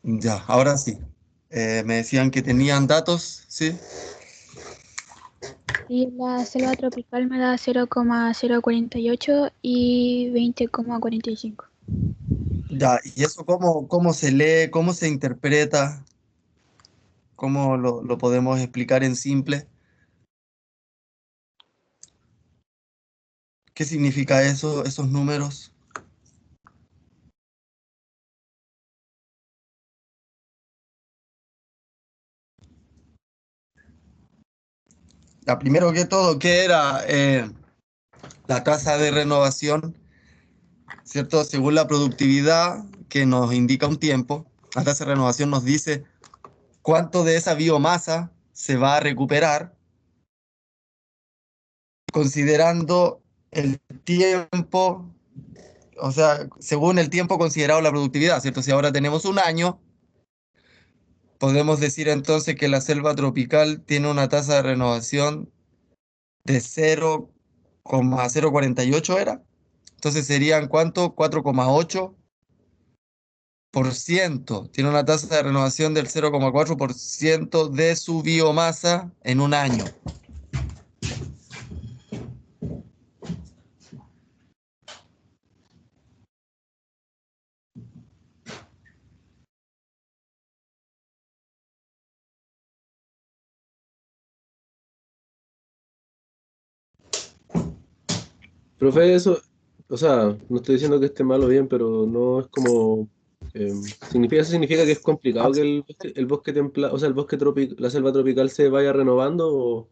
Ya, ahora sí. Me decían que tenían datos, ¿sí? Y la selva tropical me da 0,048 y 20,45. Ya, ¿y eso cómo se lee, cómo se interpreta, cómo lo podemos explicar en simple? ¿Qué significa eso, esos números? Ya, primero que todo, ¿qué era la tasa de renovación? ¿Cierto? Según la productividad que nos indica un tiempo, la tasa de renovación nos dice cuánto de esa biomasa se va a recuperar considerando el tiempo, o sea, según el tiempo considerado la productividad, ¿cierto? Si ahora tenemos un año, podemos decir entonces que la selva tropical tiene una tasa de renovación de 0,048 ¿era? Entonces serían ¿cuánto? 4,8%. Tiene una tasa de renovación del 0,4% de su biomasa en un año. Profe, eso, o sea, no estoy diciendo que esté mal o bien, pero no es como, eso significa que es complicado que el bosque templado, o sea, la selva tropical se vaya renovando,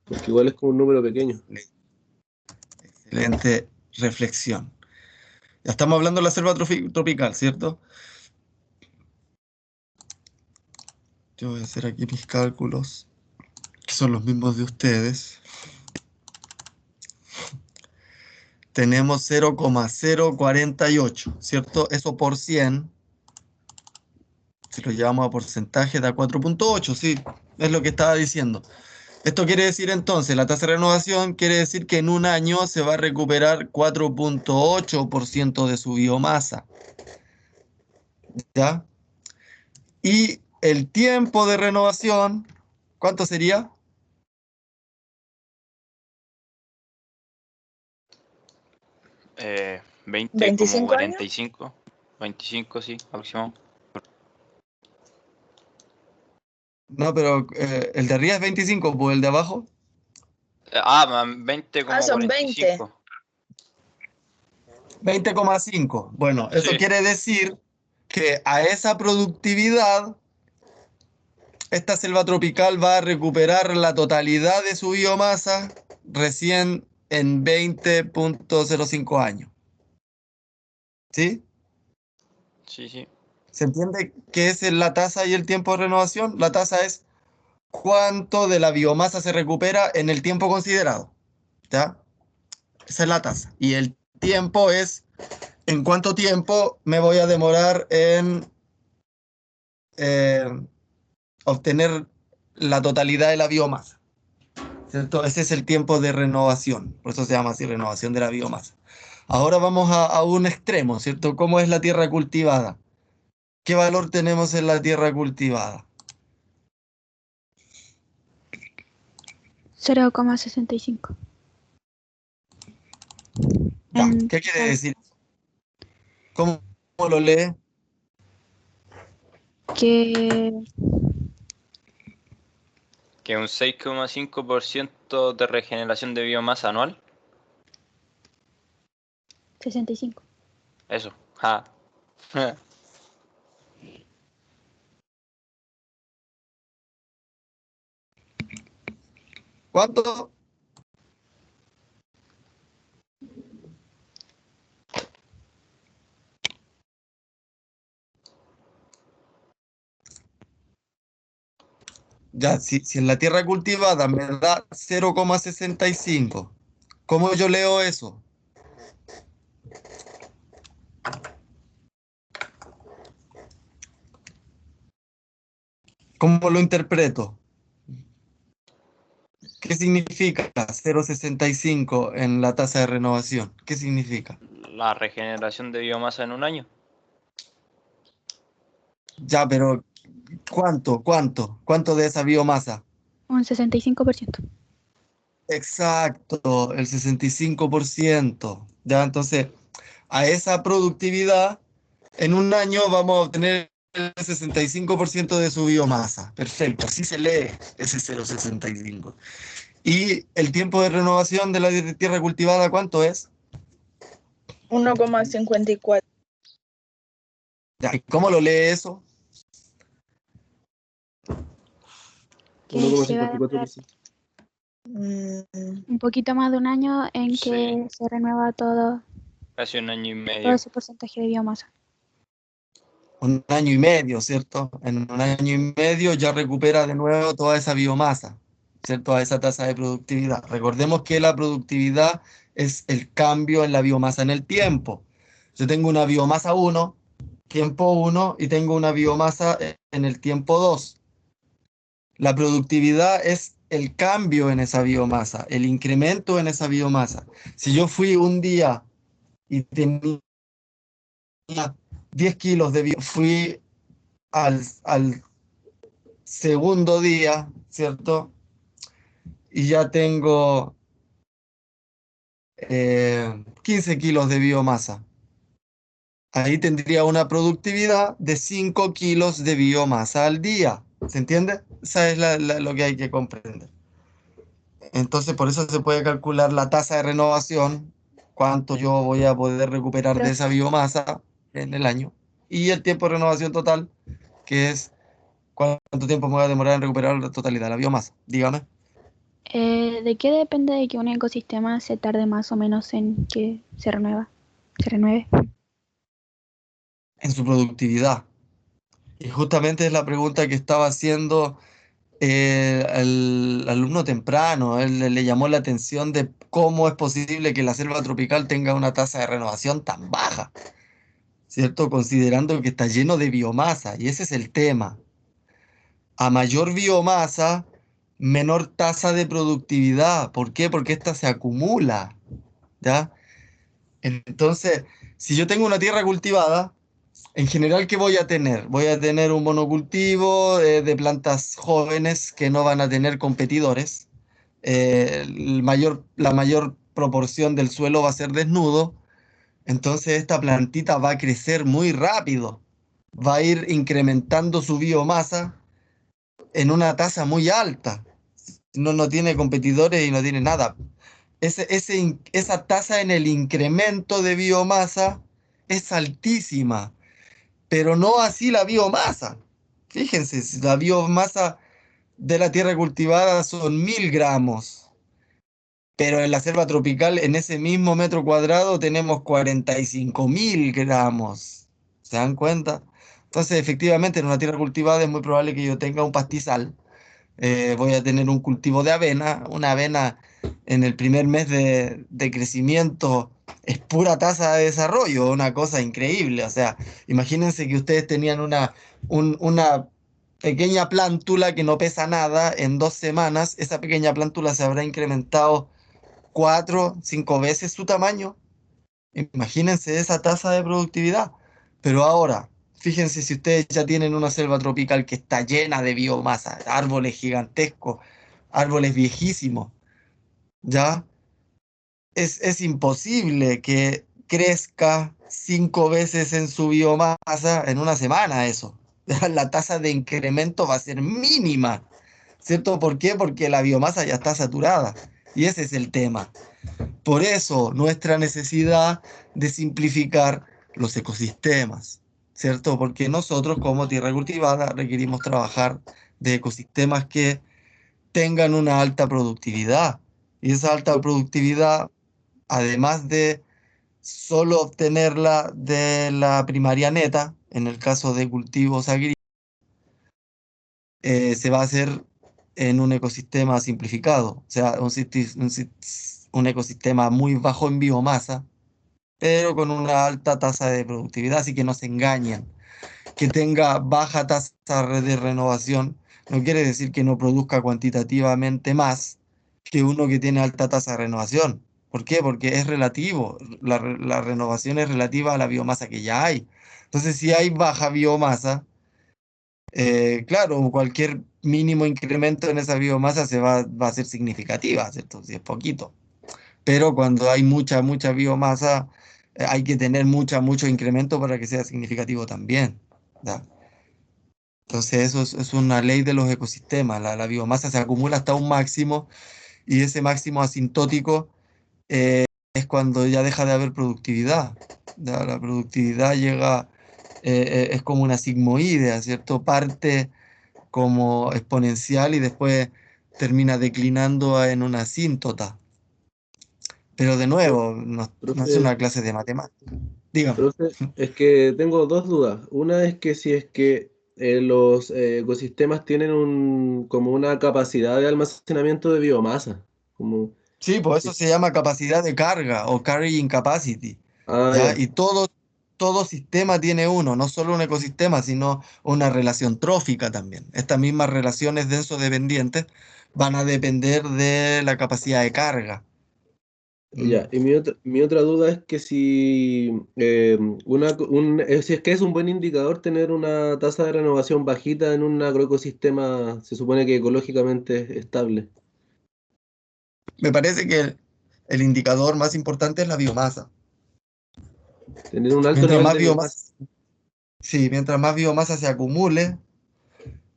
porque igual es como un número pequeño. Excelente reflexión. Ya estamos hablando de la selva tropical, ¿cierto? Yo voy a hacer aquí mis cálculos, que son los mismos de ustedes. Tenemos 0,048, ¿cierto? Eso por 100, si lo llevamos a porcentaje, da 4,8, sí, es lo que estaba diciendo. Esto quiere decir entonces, la tasa de renovación quiere decir que en un año se va a recuperar 4,8% de su biomasa, ¿ya? Y el tiempo de renovación, ¿cuánto sería? 20 como 25 años. 45. 25, sí, aproximado. No, pero el de arriba es 25, pues el de abajo. 20 Ah, como son 20. 45. 20,5. Bueno, eso Sí, quiere decir que a esa productividad, esta selva tropical va a recuperar la totalidad de su biomasa recién en 20,05 años. ¿Sí? sí, sí. ¿Se entiende qué es la tasa y el tiempo de renovación? La tasa es cuánto de la biomasa se recupera en el tiempo considerado. ¿Ya? Esa es la tasa. Y el tiempo es en cuánto tiempo me voy a demorar en eh, obtener la totalidad de la biomasa, ¿cierto? Ese es el tiempo de renovación, por eso se llama así, renovación de la biomasa. Ahora vamos a un extremo, ¿cierto? ¿Cómo es la tierra cultivada? ¿Qué valor tenemos en la tierra cultivada? 0,65. Ya, ¿qué quiere decir? ¿Cómo lo lee? Que Que un 6,5% de regeneración de biomasa anual. 65. Eso. Ja. ¿Cuánto? Ya, si en la tierra cultivada me da 0,65, ¿cómo yo leo eso? ¿Cómo lo interpreto? ¿Qué significa 0,65 en la tasa de renovación? ¿Qué significa? La regeneración de biomasa en un año. Ya, pero ¿cuánto de esa biomasa? Un 65%. Exacto, el 65%. Ya, entonces, a esa productividad, en un año vamos a obtener el 65% de su biomasa. Perfecto, así se lee ese 0,65. ¿Y el tiempo de renovación de la tierra cultivada cuánto es? 1,54. Ya, ¿y cómo lo lee eso? Que se va a demorar 1,54%. un poquito más de un año en Sí. que se renueva todo Casi un año y todo medio. ese porcentaje de biomasa. Un año y medio, ¿cierto? En un año y medio ya recupera de nuevo toda esa biomasa, ¿cierto? A esa tasa de productividad. Recordemos que la productividad es el cambio en la biomasa en el tiempo. Yo tengo una biomasa 1, tiempo 1, y tengo una biomasa en el tiempo 2. La productividad es el cambio en esa biomasa, el incremento en esa biomasa. Si yo fui un día y tenía 10 kilos de biomasa, fui al segundo día, ¿cierto? Y ya tengo 15 kilos de biomasa. Ahí tendría una productividad de 5 kilos de biomasa al día. ¿Se entiende? Esa es lo que hay que comprender. Entonces, por eso se puede calcular la tasa de renovación, cuánto yo voy a poder recuperar de esa biomasa en el año, y el tiempo de renovación total, que es cuánto tiempo me voy a demorar en recuperar la totalidad de la biomasa. Dígame. ¿De qué depende de que un ecosistema se tarde más o menos en que se renueve? En su productividad. Y justamente es la pregunta que estaba haciendo el alumno temprano. Él le llamó la atención de cómo es posible que la selva tropical tenga una tasa de renovación tan baja, ¿cierto? Considerando que está lleno de biomasa. Y ese es el tema. A mayor biomasa, menor tasa de productividad. ¿Por qué? Porque esta se acumula, ¿ya? Entonces, si yo tengo una tierra cultivada, en general, ¿qué voy a tener? Voy a tener un monocultivo de plantas jóvenes que no van a tener competidores. La mayor proporción del suelo va a ser desnudo. Entonces esta plantita va a crecer muy rápido. Va a ir incrementando su biomasa en una tasa muy alta. No tiene competidores y no tiene nada. Esa tasa en el incremento de biomasa es altísima, pero no así la biomasa. Fíjense, si la biomasa de la tierra cultivada son 1.000 gramos, pero en la selva tropical, en ese mismo metro cuadrado, tenemos 45.000 gramos. ¿Se dan cuenta? Entonces, efectivamente, en una tierra cultivada es muy probable que yo tenga un pastizal. Voy a tener un cultivo de avena. Una avena en el primer mes de crecimiento es pura tasa de desarrollo, una cosa increíble. O sea, imagínense que ustedes tenían una pequeña plántula que no pesa nada. En 2 semanas, esa pequeña plántula se habrá incrementado 4, 5 veces su tamaño. Imagínense esa tasa de productividad. Pero ahora, fíjense si ustedes ya tienen una selva tropical que está llena de biomasa, árboles gigantescos, árboles viejísimos, ¿ya? Es imposible que crezca 5 veces en su biomasa en una semana eso. La tasa de incremento va a ser mínima, ¿cierto? ¿Por qué? Porque la biomasa ya está saturada. Y ese es el tema. Por eso nuestra necesidad de simplificar los ecosistemas, ¿cierto? Porque nosotros como tierra cultivada requerimos trabajar de ecosistemas que tengan una alta productividad. Y esa alta productividad, además de solo obtenerla de la primaria neta, en el caso de cultivos agrícolas, se va a hacer en un ecosistema simplificado, o sea, un ecosistema muy bajo en biomasa, pero con una alta tasa de productividad, así que no se engañen. Que tenga baja tasa de renovación no quiere decir que no produzca cuantitativamente más que uno que tiene alta tasa de renovación. ¿Por qué? Porque es relativo. La renovación es relativa a la biomasa que ya hay. Entonces, si hay baja biomasa, claro, cualquier mínimo incremento en esa biomasa va a ser significativa, ¿cierto? Si es poquito. Pero cuando hay mucha biomasa, hay que tener mucho incremento para que sea significativo también, ¿ya? Entonces eso es una ley de los ecosistemas. La biomasa se acumula hasta un máximo y ese máximo asintótico es cuando ya deja de haber productividad. ¿Ya? La productividad llega, es como una sigmoidea, ¿cierto? Parte como exponencial y después termina declinando en una asíntota. Pero de nuevo, no es Profe, una clase de matemáticas. Dígame. profe, es que tengo dos dudas. Una es que si es que los ecosistemas tienen como una capacidad de almacenamiento de biomasa. Como, Sí, pues sí. eso se llama capacidad de carga o carrying capacity, Ah, ¿ya? ya. Y todo sistema tiene uno, no solo un ecosistema, sino una relación trófica también. Estas mismas relaciones denso-dependientes van a depender de la capacidad de carga. ¿Mm? Ya, y mi otra duda es que si, si es que es un buen indicador tener una tasa de renovación bajita en un agroecosistema, se supone que ecológicamente estable. Me parece que el indicador más importante es la biomasa. Tener un alto Mientras nivel más de biomasa. biomasa, sí, mientras más biomasa se acumule,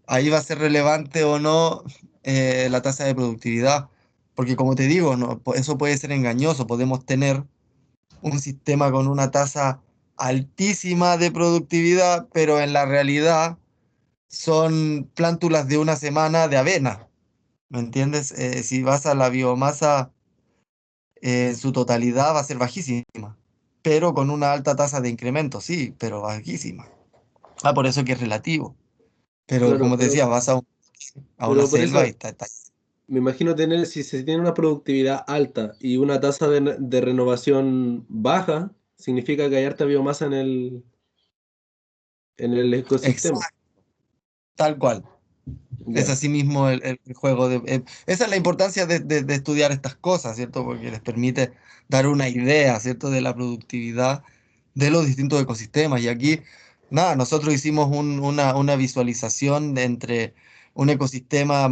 ahí va a ser relevante o no la tasa de productividad. Porque como te digo, no, eso puede ser engañoso. Podemos tener un sistema con una tasa altísima de productividad, pero en la realidad son plántulas de una semana de avena. ¿Me entiendes? Si vas a la biomasa en su totalidad va a ser bajísima, pero con una alta tasa de incremento, sí, pero bajísima. Ah, por eso que es relativo. Pero Claro, como te decía, vas a una pero por selva y eso está. me imagino tener, si se tiene una productividad alta y una tasa de renovación baja, significa que hay harta biomasa en el ecosistema. Exacto, tal cual. Es Ya. así mismo el juego esa es la importancia de estudiar estas cosas, ¿cierto? Porque les permite dar una idea, ¿cierto? De la productividad de los distintos ecosistemas. Y aquí, nada, nosotros hicimos una visualización entre un ecosistema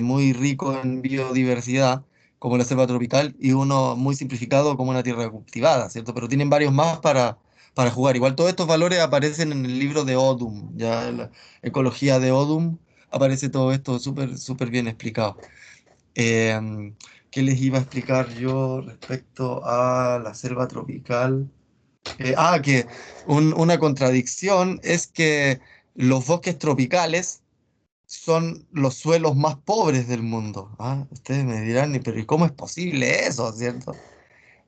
muy rico en biodiversidad, como la selva tropical, y uno muy simplificado como una tierra cultivada, ¿cierto? Pero tienen varios más para jugar. Igual todos estos valores aparecen en el libro de Odum, ya la ecología de Odum aparece todo esto súper bien explicado. Eh, ¿Qué les iba a explicar yo respecto a la selva tropical? Que una contradicción es que los bosques tropicales son los suelos más pobres del mundo. Ah, ustedes me dirán, pero ¿y cómo es posible eso, cierto?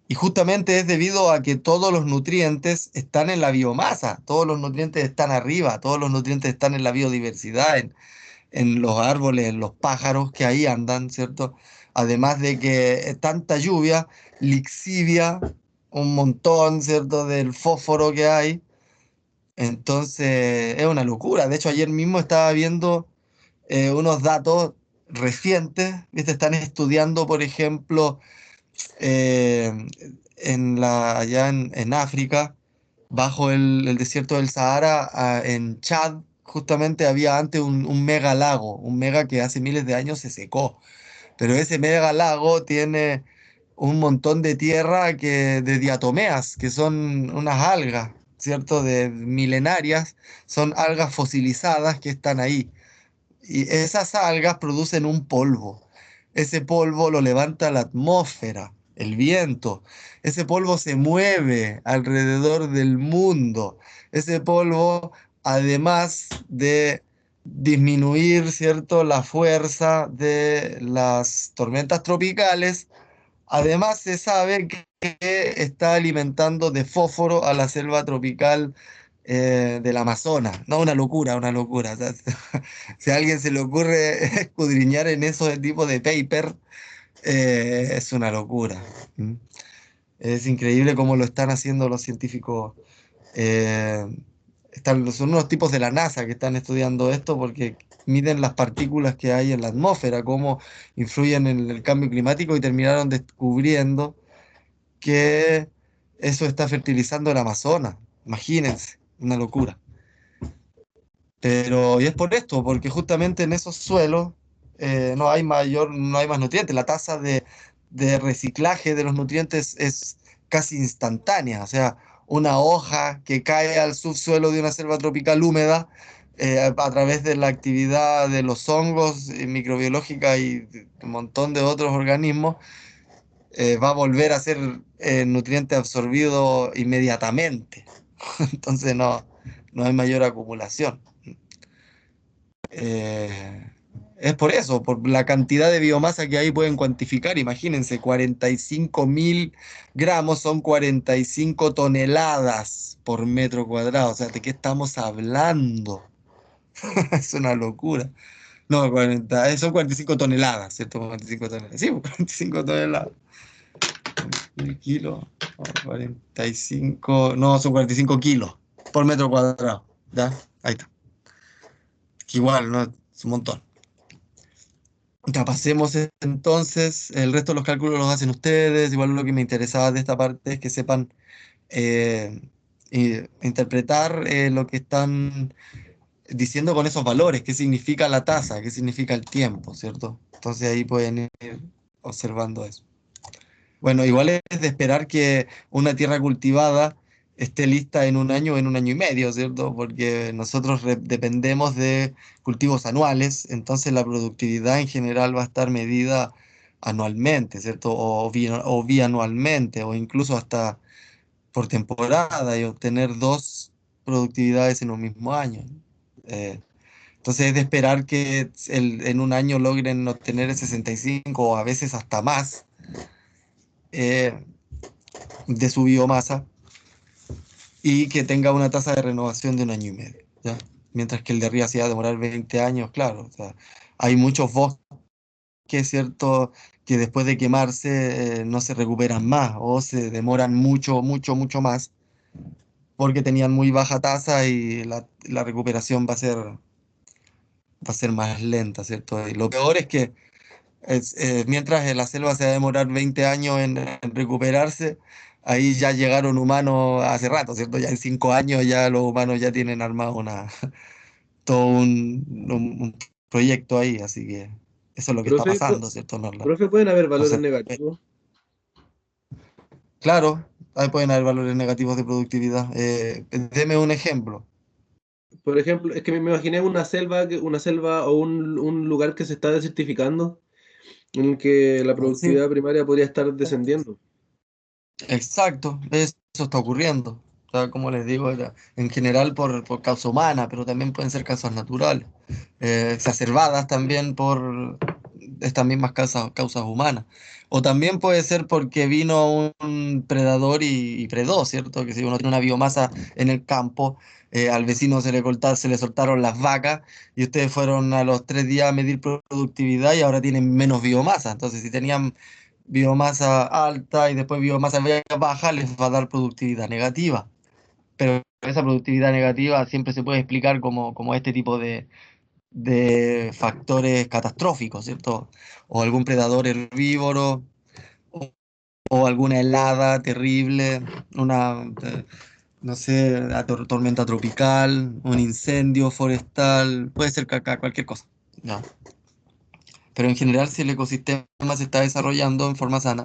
Y justamente es debido a que todos los nutrientes están en la biomasa, todos los nutrientes están arriba, todos los nutrientes están en la biodiversidad, en los árboles, en los pájaros que ahí andan, ¿cierto? Además de que tanta lluvia lixivia un montón, ¿cierto? Del fósforo que hay. Entonces, es una locura. De hecho, ayer mismo estaba viendo unos datos recientes, ¿viste? Están estudiando, por ejemplo, eh, allá en África, bajo el desierto del Sahara, en Chad, justamente había antes un mega lago, un mega que hace miles de años se secó, pero ese mega lago tiene un montón de tierra de diatomeas, que son unas algas, ¿cierto? De milenarias, son algas fosilizadas que están ahí. Y esas algas producen un polvo. Ese polvo lo levanta la atmósfera, el viento. Ese polvo se mueve alrededor del mundo. Ese polvo, además de disminuir, ¿cierto?, la fuerza de las tormentas tropicales, además se sabe que está alimentando de fósforo a la selva tropical del Amazonas. No, una locura, una locura. O sea, si a alguien se le ocurre escudriñar en esos tipos de paper, es una locura. ¿Mm? Es increíble cómo lo están haciendo los científicos. eh, son unos tipos de la NASA que están estudiando esto porque miden las partículas que hay en la atmósfera, cómo influyen en el cambio climático y terminaron descubriendo que eso está fertilizando el Amazonas. Imagínense, una locura. Pero, y es por esto, porque justamente en esos suelos no hay no hay más nutrientes. La tasa de reciclaje de los nutrientes es casi instantánea. O sea, una hoja que cae al subsuelo de una selva tropical húmeda a través de la actividad de los hongos microbiológica y de un montón de otros organismos, va a volver a ser nutriente absorbido inmediatamente. Entonces no hay mayor acumulación. Eh, es por eso, por la cantidad de biomasa que ahí pueden cuantificar. Imagínense, 45.000 gramos son 45 toneladas por metro cuadrado. O sea, ¿de qué estamos hablando? Es una locura. No, son 45 toneladas, ¿cierto? 45 toneladas. Sí, 45 toneladas. 1.000 kilos, 45, no, son 45 kilos por metro cuadrado. ¿Ya? Ahí está. Igual, ¿no? Es un montón. Ya pasemos entonces, el resto de los cálculos los hacen ustedes. Igual lo que me interesaba de esta parte es que sepan eh, interpretar lo que están diciendo con esos valores, qué significa la tasa, qué significa el tiempo, ¿cierto? Entonces ahí pueden ir observando eso. Bueno, igual es de esperar que una tierra cultivada esté lista en un año o en un año y medio, ¿cierto? Porque nosotros dependemos de cultivos anuales, entonces la productividad en general va a estar medida anualmente, ¿cierto? O bianualmente, o incluso hasta por temporada, y obtener dos productividades en un mismo año. Eh, entonces es de esperar que en un año logren obtener el 65 o a veces hasta más eh, de su biomasa y que tenga una tasa de renovación de un año y medio, ¿ya? Mientras que el de arriba se va a demorar 20 años, claro. O sea, hay muchos bosques, ¿cierto?, que después de quemarse no se recuperan más o se demoran mucho, mucho, mucho más porque tenían muy baja tasa y la recuperación va a ser más lenta, ¿cierto? Y lo peor es que mientras en la selva se va a demorar 20 años en recuperarse, ahí ya llegaron humanos hace rato, ¿cierto? Ya en 5 años ya los humanos ya tienen armado todo un proyecto ahí, así que eso es lo que está Profe, pasando, ¿cierto? No, profe, ¿pueden haber no valores sé. negativos? Claro, ahí pueden haber valores negativos de productividad. Deme un ejemplo. Por ejemplo, es que me imaginé una selva o un lugar que se está desertificando, en el que la Sí, productividad primaria podría estar descendiendo. exacto, eso está ocurriendo. O sea, como les digo, en general por causa humana, pero también pueden ser causas naturales, exacerbadas también por estas mismas causas humanas. O también puede ser porque vino un predador y predó, ¿cierto? Que si uno tiene una biomasa en el campo, al vecino se le soltaron las vacas y ustedes fueron a los 3 días a medir productividad y ahora tienen menos biomasa. Entonces, si tenían biomasa alta y después biomasa baja, les va a dar productividad negativa. Pero esa productividad negativa siempre se puede explicar como este tipo de factores catastróficos, ¿cierto? O algún predador herbívoro, o, o alguna helada terrible, no sé, una tormenta tropical, un incendio forestal, puede ser cualquier cosa. ¿Ya? Pero en general, si el ecosistema se está desarrollando en forma sana,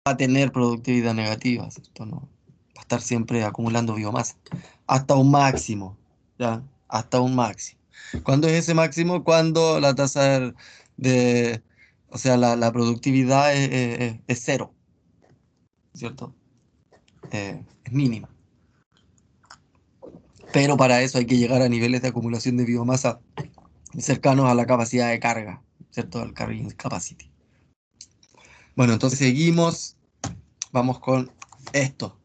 va a tener productividad negativa, ¿cierto? No, va a estar siempre acumulando biomasa, hasta un máximo, ¿ya? Hasta un máximo. ¿Cuándo es ese máximo? Cuando la tasa o sea, la productividad es cero, ¿cierto? Es mínima. Pero para eso hay que llegar a niveles de acumulación de biomasa cercanos a la capacidad de carga, ¿cierto? Al carrying capacity. Bueno, entonces seguimos, vamos con esto.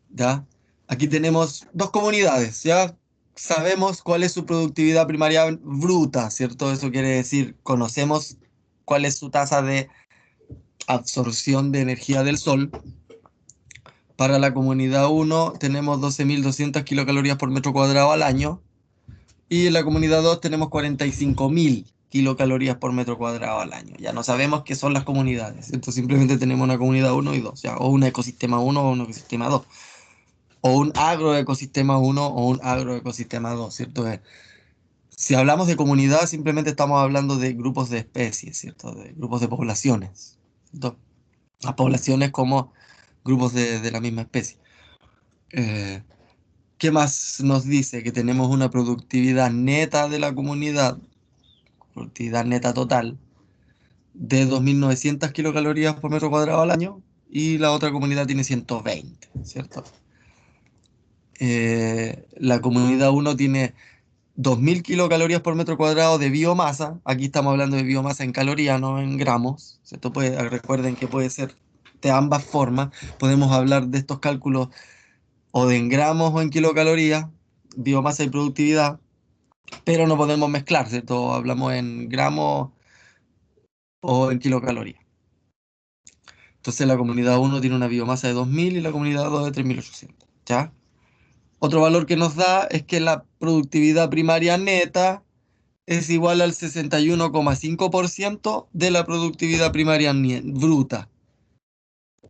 ¿Ya? Aquí tenemos dos comunidades, ¿ya? Sabemos cuál es su productividad primaria bruta, ¿cierto? Eso quiere decir, conocemos cuál es su tasa de absorción de energía del sol. Para la comunidad 1 tenemos 12.200 kilocalorías por metro cuadrado al año y en la comunidad 2 tenemos 45.000 kilocalorías por metro cuadrado al año. Ya no sabemos qué son las comunidades, ¿cierto? Simplemente tenemos una comunidad 1 y 2, ¿ya? O un ecosistema 1 o un ecosistema 2. o un agroecosistema 1 o un agroecosistema 2, ¿cierto? Si hablamos de comunidad, simplemente estamos hablando de grupos de especies, ¿cierto? De grupos de poblaciones, ¿cierto? Las poblaciones como grupos de la misma especie. Eh, ¿Qué más nos dice? Que tenemos una productividad neta de la comunidad, productividad neta total, de 2.900 kilocalorías por metro cuadrado al año, y la otra comunidad tiene 120, ¿cierto? La comunidad uno tiene 2.000 kilocalorías por metro cuadrado de biomasa. Aquí estamos hablando de biomasa en calorías, no en gramos, ¿cierto? Recuerden que puede ser de ambas formas. Podemos hablar de estos cálculos o de en gramos o en kilocalorías, biomasa y productividad, pero no podemos mezclar, ¿cierto? Hablamos en gramos o en kilocalorías. Entonces la comunidad uno tiene una biomasa de 2.000 y la comunidad 2 de 3.800, ¿ya? Otro valor que nos da es que la productividad primaria neta es igual al 61,5% de la productividad primaria bruta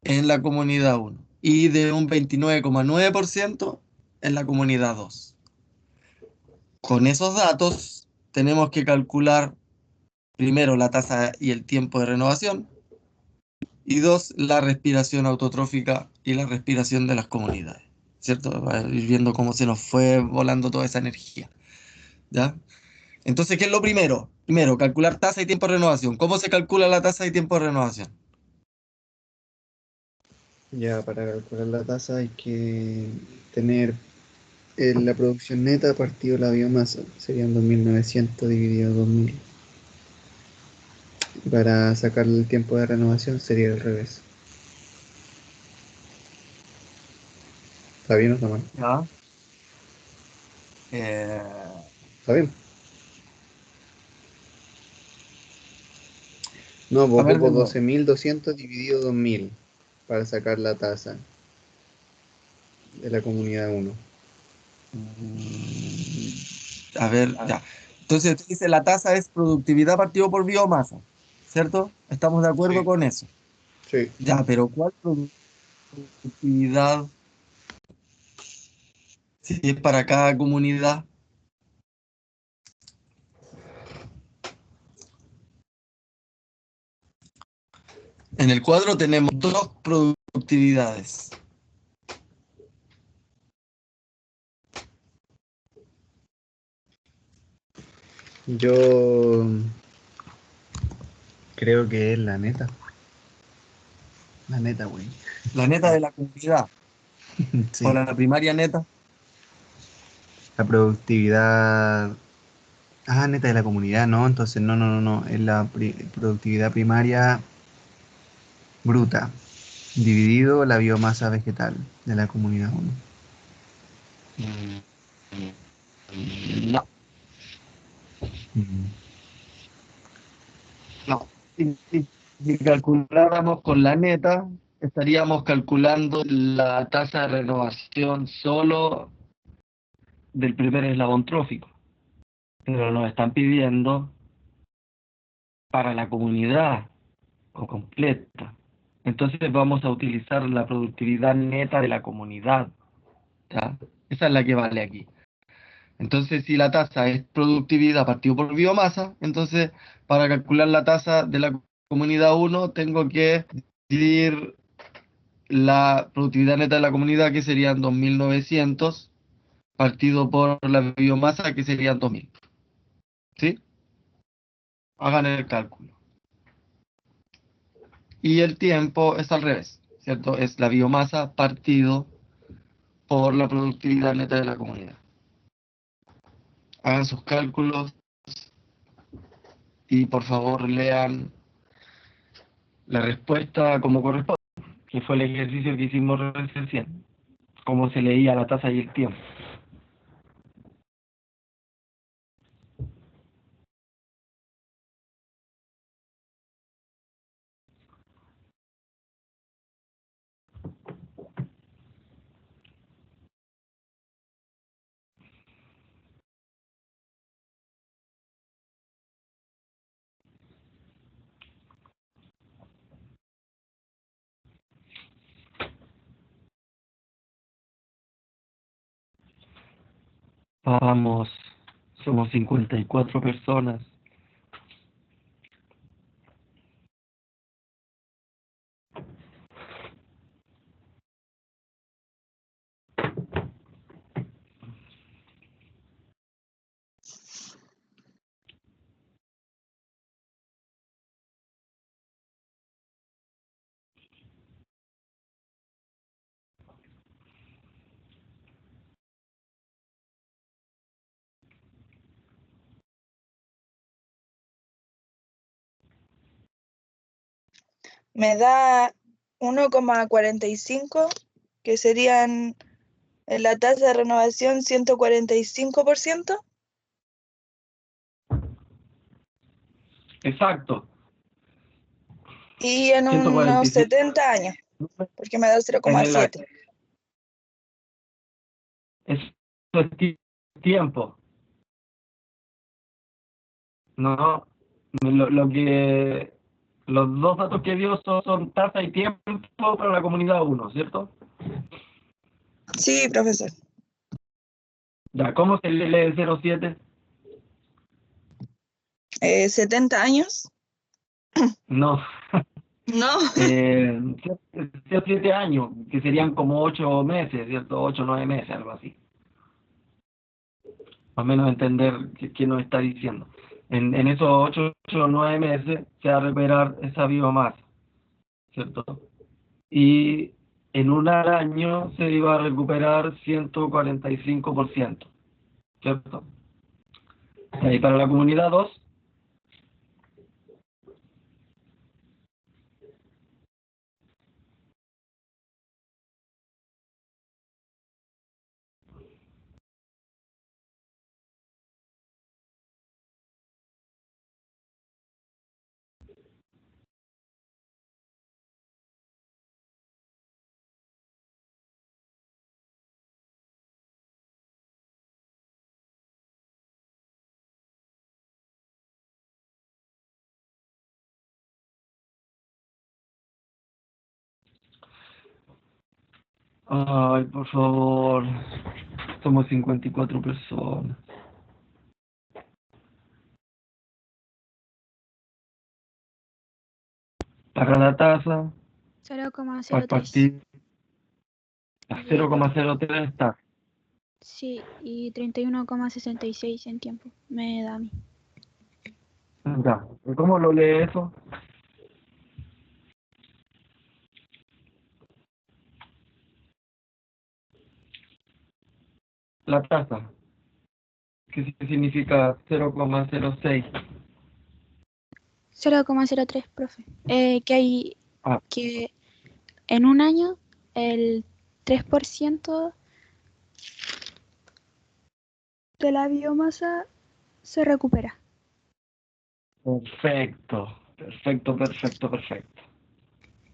en la comunidad uno y de un 29,9% en la comunidad 2. Con esos datos tenemos que calcular primero la tasa y el tiempo de renovación y dos, la respiración autotrófica y la respiración de las comunidades, ¿cierto? Va a ir viendo cómo se nos fue volando toda esa energía, ¿ya? Entonces, ¿qué es lo primero? Primero, calcular tasa y tiempo de renovación. ¿Cómo se calcula la tasa y tiempo de renovación? Ya, para calcular la tasa hay que tener la producción neta partido la biomasa. Serían 2.900 dividido 2.000. Y para sacarle el tiempo de renovación sería al revés. ¿Está bien o está mal? ¿Ya? Eh, ¿Está bien? No, a pues ver de ocupo nuevo. 12.200 dividido 2.000 para sacar la tasa de la comunidad uno. A ver, ya. Entonces, usted dice la tasa es productividad partido por biomasa, ¿cierto? ¿Estamos de acuerdo Sí. con eso? Sí. Ya, pero ¿cuál productividad si es para cada comunidad? En el cuadro tenemos dos productividades. Yo creo que es la neta. La neta, güey. La neta de la comunidad o Sí. la primaria neta. La productividad. Ah, neta de la comunidad, no. Entonces, no, no, no, no. Es la productividad primaria bruta. Dividido la biomasa vegetal de la comunidad uno. Mm, No, Mm. no. Si calculáramos con la neta, estaríamos calculando la tasa de renovación solo del primer eslabón trófico, pero nos están pidiendo para la comunidad o completa. Entonces vamos a utilizar la productividad neta de la comunidad, ¿ya? Esa es la que vale aquí. Entonces, si la tasa es productividad partido por biomasa, entonces para calcular la tasa de la comunidad uno tengo que dividir la productividad neta de la comunidad, que serían 2.900, partido por la biomasa, que serían 2.000. ¿Sí? Hagan el cálculo. Y el tiempo es al revés, ¿cierto? Es la biomasa partido por la productividad neta de la comunidad. Hagan sus cálculos y por favor lean la respuesta como corresponde, que fue el ejercicio que hicimos recién, cómo se leía la tasa y el tiempo. Vamos, somos 54 personas. Me da 1,45, que serían en la tasa de renovación 145%, Exacto. y en unos 145 70 años, porque me da en el 0,7. Eso es tiempo. No, los dos datos que dio son tasa y tiempo para la comunidad 1, ¿cierto? Sí, profesor. Ya, ¿cómo se lee el 07? 70 años. No, No. 7 años, que serían como 8 meses, ¿cierto? 8 o 9 meses, algo así. Más o menos entender qué nos está diciendo. En esos 8 o 9 meses se va a recuperar esa biomasa, ¿cierto? Y en un año se iba a recuperar 145%, ¿cierto? Y para la comunidad 2, ay, por favor, somos 54 personas. Para la tasa, al 0,03. partir a Y 0,03 está. sí, y 31,66 en tiempo. Me da a mí. Ya, ¿cómo lo lee eso? La tasa, ¿qué significa 0,06? 0,03, profe. Que hay Ah, que en un año el 3% de la biomasa se recupera. perfecto, perfecto.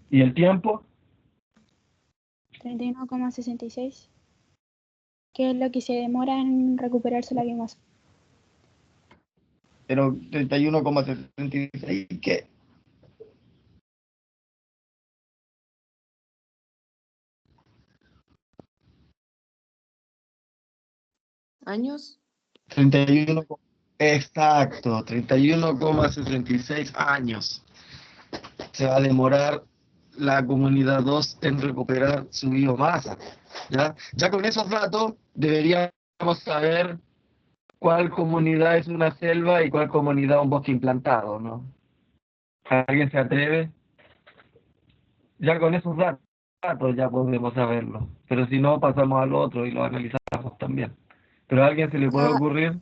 ¿Y el tiempo? 31,66, que es lo que se demora en recuperarse la biomasa. Pero 31,76, ¿qué? ¿Años? 31, exacto, 31,66 años. Se va a demorar la comunidad 2 en recuperar su biomasa. Ya con esos datos deberíamos saber cuál comunidad es una selva y cuál comunidad un bosque implantado, ¿no? ¿Alguien se atreve? Ya con esos datos ya podemos saberlo. Pero si no, pasamos al otro y lo analizamos también. ¿Pero a alguien se le puede ocurrir?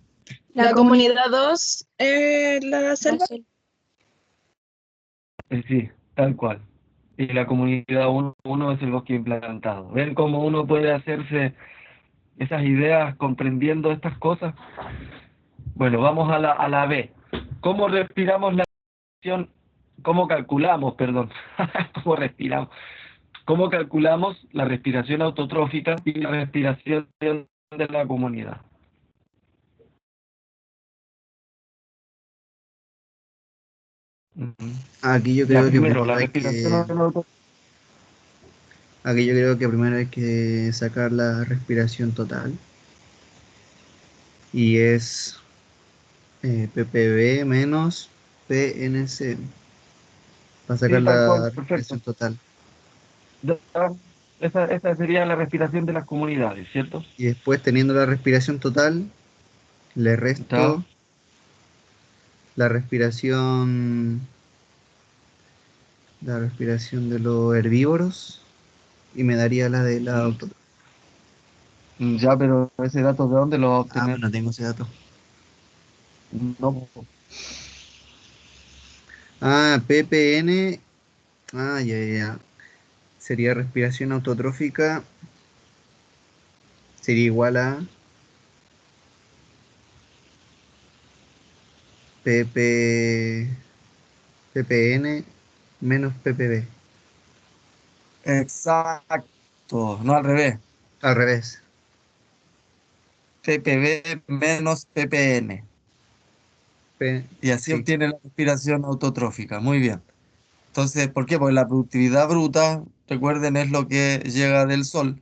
La comunidad 2, la selva. Sí, tal cual. Y la comunidad 1 es el bosque implantado. ¿Ven cómo uno puede hacerse esas ideas comprendiendo estas cosas? Bueno, vamos a la B. ¿Cómo respiramos la respiración? ¿Cómo calculamos, perdón? ¿Cómo respiramos? ¿Cómo calculamos la respiración autotrófica y la respiración de la comunidad? Aquí yo Ya, creo que primero, primero la hay respiración que, autotrófica. aquí yo creo que primero hay que sacar la respiración total. y es ppb menos PNC para sacar Sí, tal cual, la perfecto. respiración total. Ya, esa sería la respiración de las comunidades, ¿cierto? Y después, teniendo la respiración total, le Ya. resto la respiración, la respiración de los herbívoros y me daría la de la Mm, auto. Ya, pero ese dato, ¿de dónde lo va a Ah, obtener? pues no tengo ese dato. No. Ah, ppn. Ah, ya, ya, ya. Sería respiración autotrófica. Sería igual a pp, ppn menos ppb. Exacto, no al revés. Al revés. ppb menos ppn. Y así Sí. obtiene la respiración autotrófica. Muy bien. Entonces, ¿por qué? Porque la productividad bruta, recuerden, es lo que llega del sol.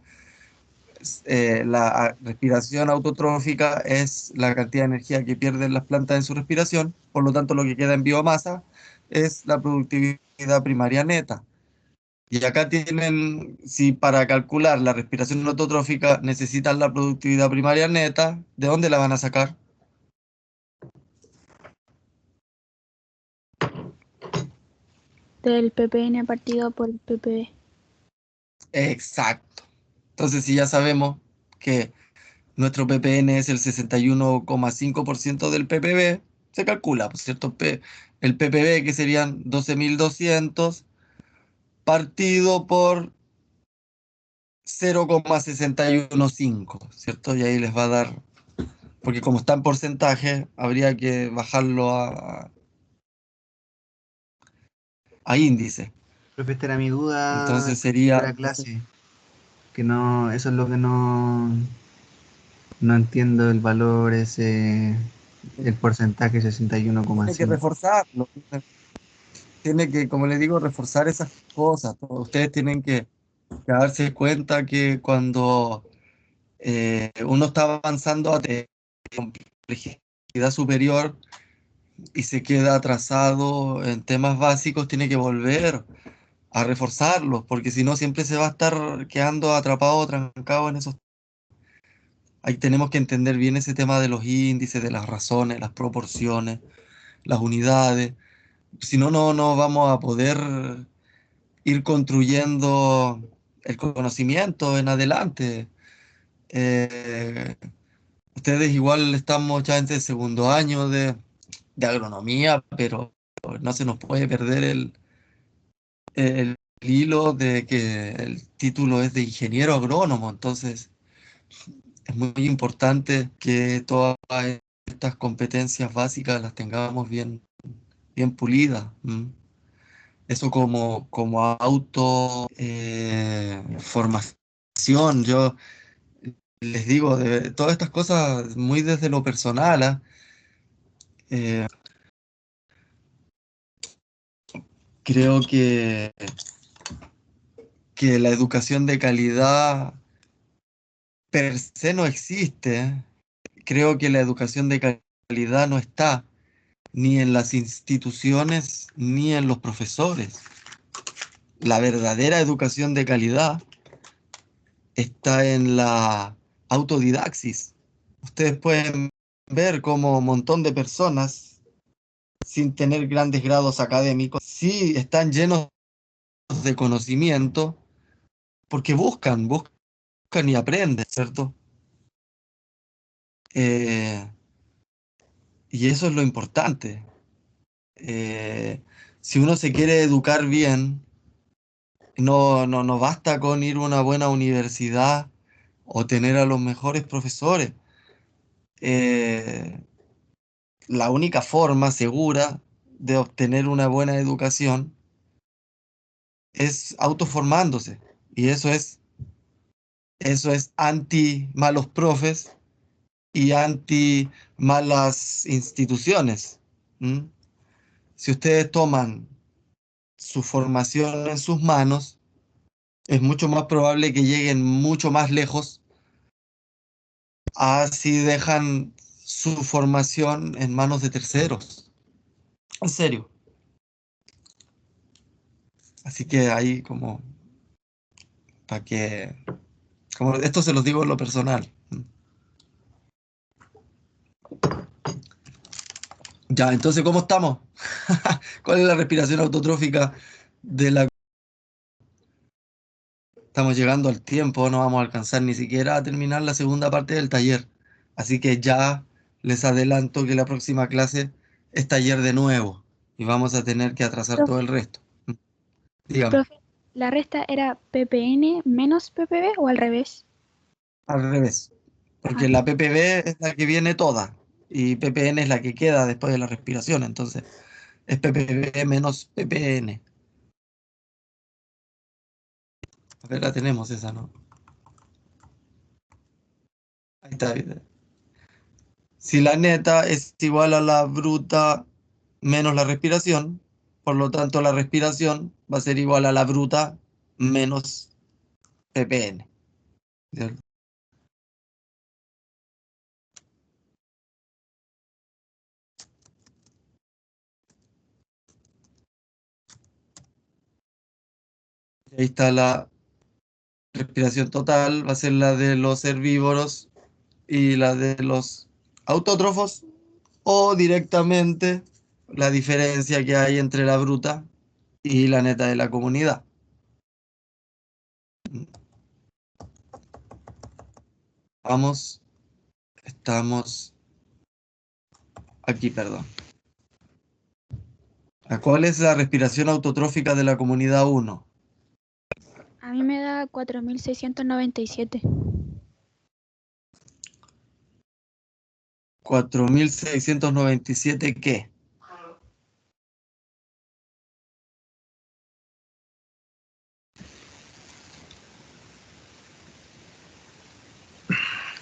La respiración autotrófica es la cantidad de energía que pierden las plantas en su respiración. Por lo tanto, lo que queda en biomasa es la productividad primaria neta. Y acá tienen, si para calcular la respiración autotrófica necesitan la productividad primaria neta, ¿de dónde la van a sacar? Del ppn partido por el ppb. Exacto. Entonces, si ya sabemos que nuestro ppn es el 61,5% del ppb, se calcula, ¿por cierto? El ppb, que serían 12.200 partido por 0,615, ¿cierto? Y ahí les va a dar, porque como está en porcentaje, habría que bajarlo a índice. Profe, esta era mi duda Entonces de sería, la clase. Que no, eso es lo que no entiendo el valor ese, el porcentaje tiene que 61,5. reforzarlo, tiene que, como les digo, reforzar esas cosas. Ustedes tienen que darse cuenta que cuando uno está avanzando a complejidad superior y se queda atrasado en temas básicos, tiene que volver a reforzarlos, porque si no siempre se va a estar quedando atrapado o trancado en esos. Ahí tenemos que entender bien ese tema de los índices, de las razones, las proporciones, las unidades. Si no, no vamos a poder ir construyendo el conocimiento en adelante. Eh, Ustedes igual estamos ya en el segundo año de agronomía, pero no se nos puede perder el hilo de que el título es de ingeniero agrónomo. Entonces es muy importante que todas estas competencias básicas las tengamos bien pulidas. Eso como auto formación. Yo les digo, de todas estas cosas muy desde lo personal. Eh, Creo que la educación de calidad per se no existe. Creo que la educación de calidad no está ni en las instituciones ni en los profesores. La verdadera educación de calidad está en la autodidaxis. Ustedes pueden ver cómo un montón de personas, sin tener grandes grados académicos, sí están llenos de conocimiento porque buscan y aprenden, ¿cierto? Eh, y eso es lo importante. Eh, si uno se quiere educar bien, no basta con ir a una buena universidad o tener a los mejores profesores. Eh, la única forma segura de obtener una buena educación es autoformándose. Y eso es anti malos profes y anti malas instituciones. ¿M? Si ustedes toman su formación en sus manos, es mucho más probable que lleguen mucho más lejos a si dejan su formación en manos de terceros. En serio. Así que ahí como, para que, como esto se los digo en lo personal. Ya, entonces, ¿cómo estamos? ¿Cuál es la respiración autotrófica de la... Estamos llegando al tiempo, no vamos a alcanzar ni siquiera a terminar la segunda parte del taller. Así que ya les adelanto que la próxima clase es taller de nuevo y vamos a tener que atrasar todo Profe, el resto. Dígame, profe, ¿la resta era ppn menos ppb o al revés? al revés, Ah, porque la ppb es la que viene toda y ppn es la que queda después de la respiración, entonces es ppb menos ppn. A ver, la tenemos esa, ¿no? Ahí está. Si la neta es igual a la bruta menos la respiración, por lo tanto la respiración va a ser igual a la bruta menos ppn. ¿Cierto? Ahí está la respiración total, va a ser la de los herbívoros y la de los autótrofos, o directamente la diferencia que hay entre la bruta y la neta de la comunidad. Estamos aquí, perdón. ¿Cuál es la respiración autotrófica de la comunidad 1? a mí me da 4697. 4697, ¿qué?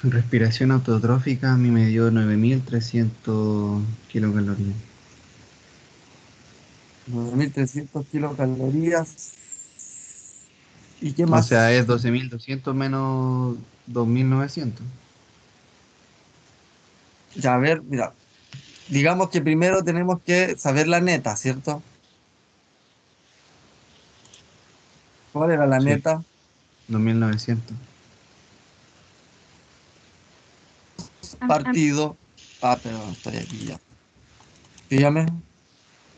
Respiración autotrófica a mí me dio 9300 kilocalorías. 9300 kilocalorías. ¿Y qué O sea, más? es 12200 menos 2900. Ya, a ver, mira. Digamos que primero tenemos que saber la neta, ¿cierto? ¿Cuál era la Sí, neta? 2900. Partido. Ah, perdón, estoy aquí ya. Dígame.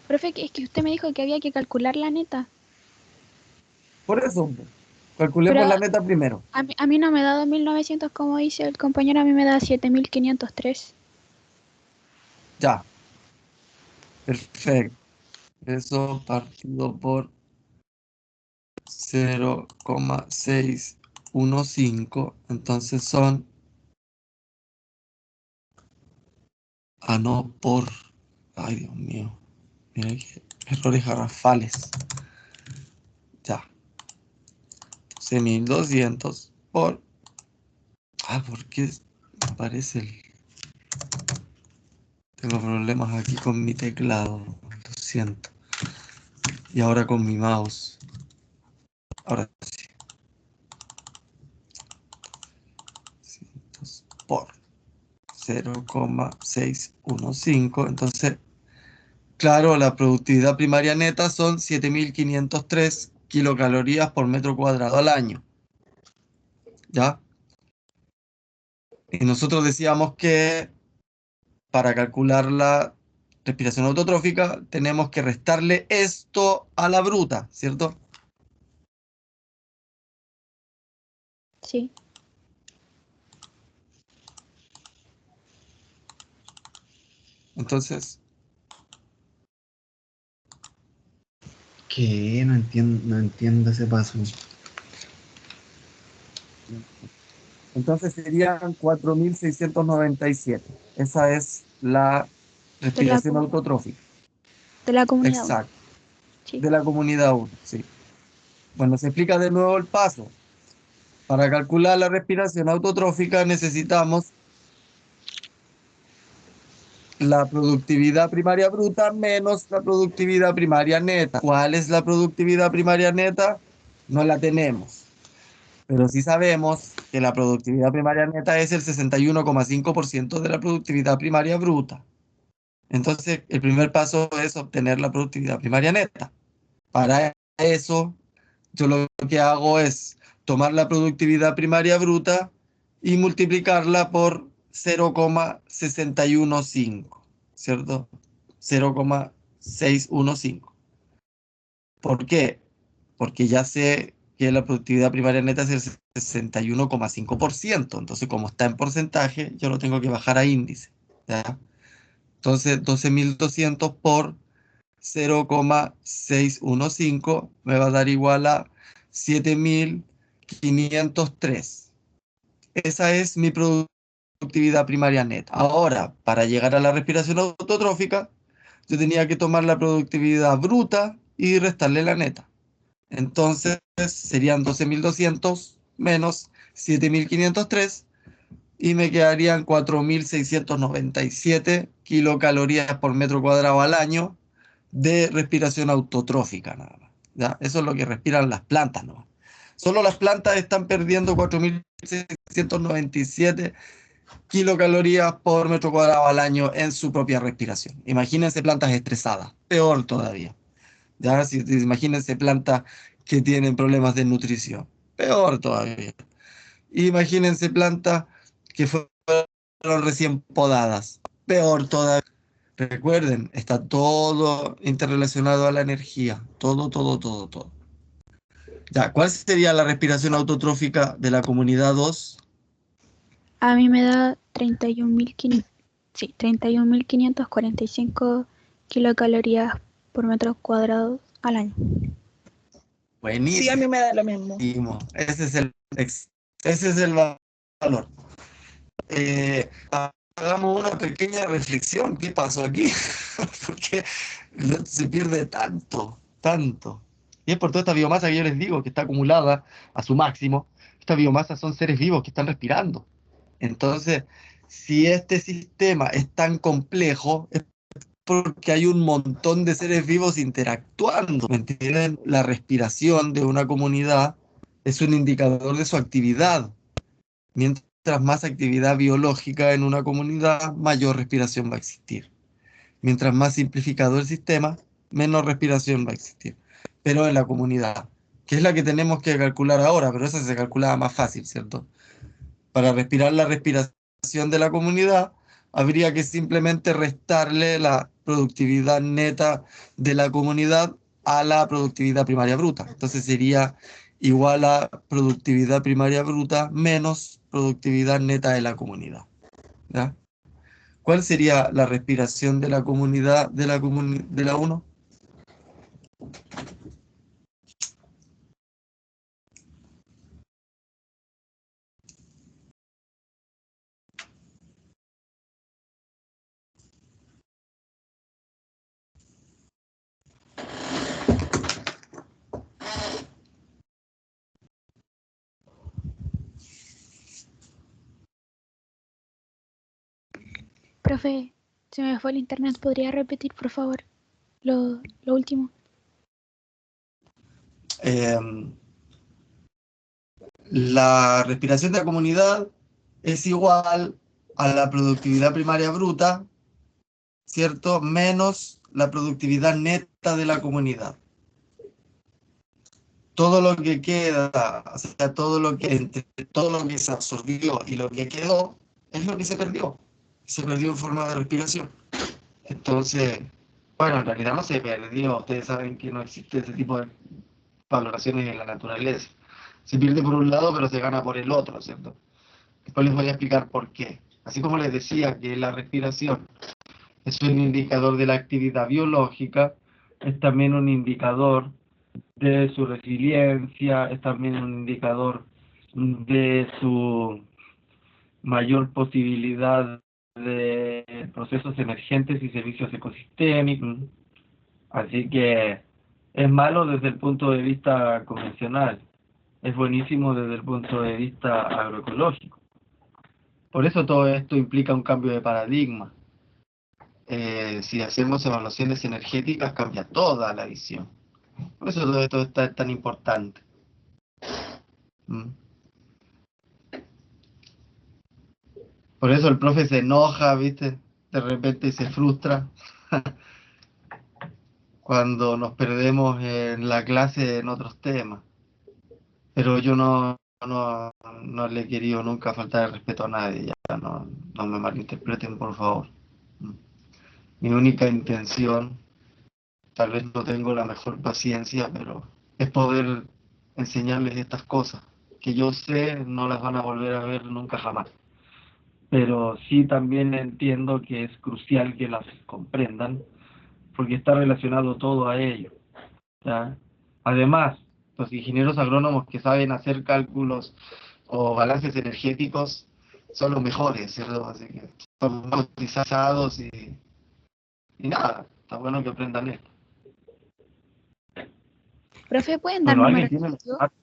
Profe, es que usted me dijo que había que calcular la neta, Por eso, calculemos pero la neta primero. a mí no me da 2900 como dice el compañero, a mí me da 7503. Ya, perfecto. Eso partido por 0,615. Entonces son, no, por, ay Dios mío, mira que errores garrafales. Ya, 1200 por, ¿por qué aparece el, tengo problemas aquí con mi teclado, lo siento. Y ahora con mi mouse. Ahora sí. 200 por 0,615. Entonces, claro, la productividad primaria neta son 7503 kilocalorías por metro cuadrado al año. ¿Ya? Y nosotros decíamos que para calcular la respiración autotrófica tenemos que restarle esto a la bruta, ¿cierto? Sí. Entonces, ¿Qué? No entiendo ese paso. serían 4697. Esa es la De la, respiración autotrófica. de la comunidad 1. Exacto. Sí. De la comunidad 1, sí. Bueno, se explica de nuevo el paso. Para calcular la respiración autotrófica necesitamos la productividad primaria bruta menos la productividad primaria neta. ¿Cuál es la productividad primaria neta? No la tenemos. Pero sí sabemos que la productividad primaria neta es el 61,5% de la productividad primaria bruta. Entonces, el primer paso es obtener la productividad primaria neta. Para eso, yo lo que hago es tomar la productividad primaria bruta y multiplicarla por 0,615, ¿cierto? 0,615. ¿Por qué? Porque ya sé que la productividad primaria neta es el 61,5%. Entonces, como está en porcentaje, yo lo tengo que bajar a índice, ¿ya? Entonces, 12.200 por 0,615 me va a dar igual a 7.503. Esa es mi productividad primaria neta. Ahora, para llegar a la respiración autotrófica, yo tenía que tomar la productividad bruta y restarle la neta. Entonces serían 12.200 menos 7.503 y me quedarían 4.697 kilocalorías por metro cuadrado al año de respiración autotrófica nada más. ¿Ya? Eso es lo que respiran las plantas, ¿no? Solo las plantas están perdiendo 4.697 kilocalorías por metro cuadrado al año en su propia respiración. Imagínense plantas estresadas, peor todavía. ¿Ya? Imagínense plantas que tienen problemas de nutrición, peor todavía. Imagínense plantas que fueron recién podadas, peor todavía. Recuerden, está todo interrelacionado a la energía. Todo, todo, todo, todo. Ya, ¿cuál sería la respiración autotrófica de la comunidad 2? A mí me da 31.545 kilocalorías por metro cuadrado al año. Sí, Buenísimo. a mí me da lo mismo. Ese es el valor. Hagamos una pequeña reflexión. ¿Qué pasó aquí? Porque se pierde tanto, tanto. Y es por toda esta biomasa que yo les digo, que está acumulada a su máximo. Esta biomasa son seres vivos que están respirando. Entonces, si este sistema es tan complejo, es porque hay un montón de seres vivos interactuando. ¿Me entienden? La respiración de una comunidad es un indicador de su actividad. Mientras más actividad biológica en una comunidad, mayor respiración va a existir. Mientras más simplificado el sistema, menos respiración va a existir. Pero en la comunidad, que es la que tenemos que calcular ahora, pero esa se calculaba más fácil, ¿cierto? Para respirar la respiración de la comunidad, habría que simplemente restarle la productividad neta de la comunidad a la productividad primaria bruta. Entonces sería igual a productividad primaria bruta menos productividad neta de la comunidad. ¿Ya? ¿Cuál sería la respiración de la comunidad de la 1? Profe, se me fue el internet. ¿Podría repetir, por favor, lo último? La respiración de la comunidad es igual a la productividad primaria bruta, ¿cierto? Menos la productividad neta de la comunidad. Todo lo que queda, o sea, todo lo que se absorbió y lo que quedó, es lo que se perdió. Se perdió en forma de respiración. Entonces, bueno, en realidad no se perdió. Ustedes saben que no existe ese tipo de valoraciones en la naturaleza. Se pierde por un lado, pero se gana por el otro, ¿cierto? Después les voy a explicar por qué. Así como les decía que la respiración es un indicador de la actividad biológica, es también un indicador de su resiliencia, es también un indicador de su mayor posibilidad de procesos emergentes y servicios ecosistémicos. Así que es malo desde el punto de vista convencional, es buenísimo desde el punto de vista agroecológico. Por eso todo esto implica un cambio de paradigma. Si hacemos evaluaciones energéticas, cambia toda la visión. Por eso todo esto es tan importante. Por eso el profe se enoja, ¿viste? De repente se frustra cuando nos perdemos en la clase en otros temas. Pero yo no le he querido nunca faltar el respeto a nadie, ya no me malinterpreten, por favor. Mi única intención, tal vez no tengo la mejor paciencia, pero es poder enseñarles estas cosas, que yo sé no las van a volver a ver nunca jamás. Pero sí también entiendo que es crucial que las comprendan, porque está relacionado todo a ello, ¿ya? Además, los ingenieros agrónomos que saben hacer cálculos o balances energéticos son los mejores, ¿cierto? Así que son más utilizados y nada, está bueno que aprendan esto. Profe, ¿pueden dar Bueno, ¿alguien números tiene? negativos?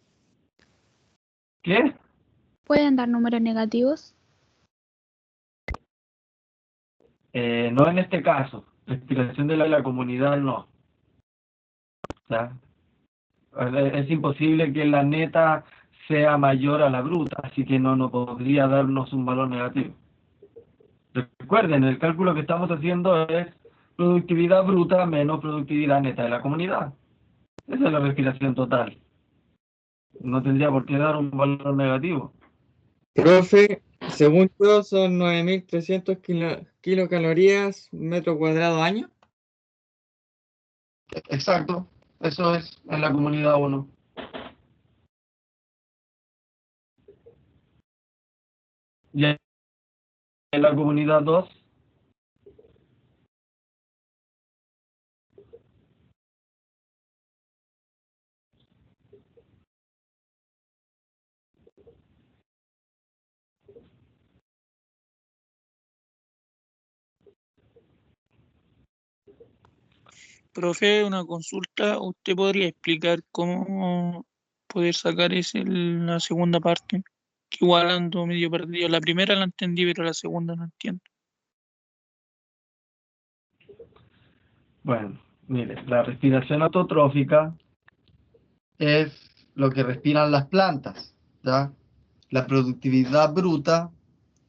¿Qué? ¿Pueden dar números negativos? No en este caso. Respiración de la comunidad no. ¿Ya? Es imposible que la neta sea mayor a la bruta, así que no podría darnos un valor negativo. Recuerden, el cálculo que estamos haciendo es productividad bruta menos productividad neta de la comunidad. Esa es la respiración total. No tendría por qué dar un valor negativo. Profe, según yo son 9.300 kilocalorías metro cuadrado año. Exacto, eso es en la comunidad 1. Y en la comunidad 2, Profe, una consulta. ¿Usted podría explicar cómo poder sacar la segunda parte? Que igual ando medio perdido. La primera la entendí, pero la segunda no entiendo. bueno, mire, la respiración autotrófica es lo que respiran las plantas, ¿ya? La productividad bruta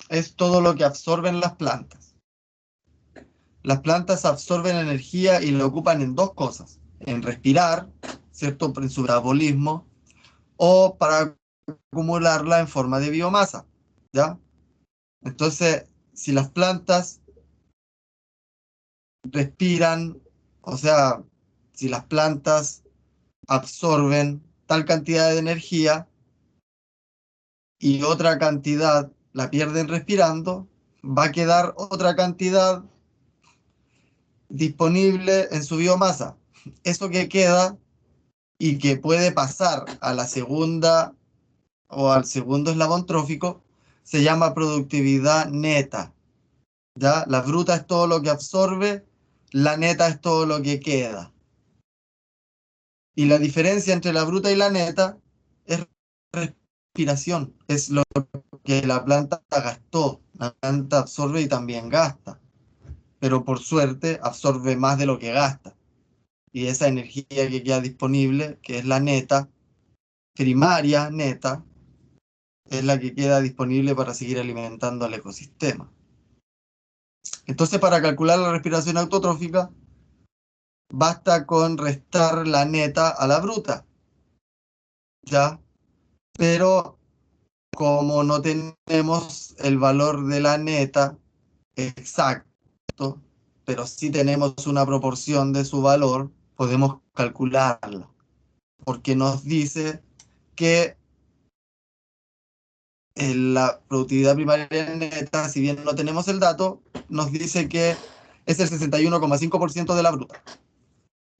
es todo lo que absorben las plantas. Las plantas absorben energía y la ocupan en dos cosas, en respirar, ¿cierto? En su metabolismo, o para acumularla en forma de biomasa, ¿ya? Entonces, si las plantas respiran, o sea, si las plantas absorben tal cantidad de energía y otra cantidad la pierden respirando, va a quedar otra cantidad disponible en su biomasa. Eso que queda y que puede pasar a la segunda o al segundo eslabón trófico se llama productividad neta. ¿Ya? La bruta es todo lo que absorbe, la neta es todo lo que queda. Y la diferencia entre la bruta y la neta es respiración, es lo que la planta gastó. La planta absorbe y también gasta, pero por suerte absorbe más de lo que gasta. Y esa energía que queda disponible, que es la neta, primaria neta, es la que queda disponible para seguir alimentando al ecosistema. Entonces, para calcular la respiración autotrófica, basta con restar la neta a la bruta, ¿ya? Pero como no tenemos el valor de la neta exacto, pero sí tenemos una proporción de su valor, podemos calcularla, porque nos dice que la productividad primaria neta, si bien no tenemos el dato, nos dice que es el 61,5% de la bruta.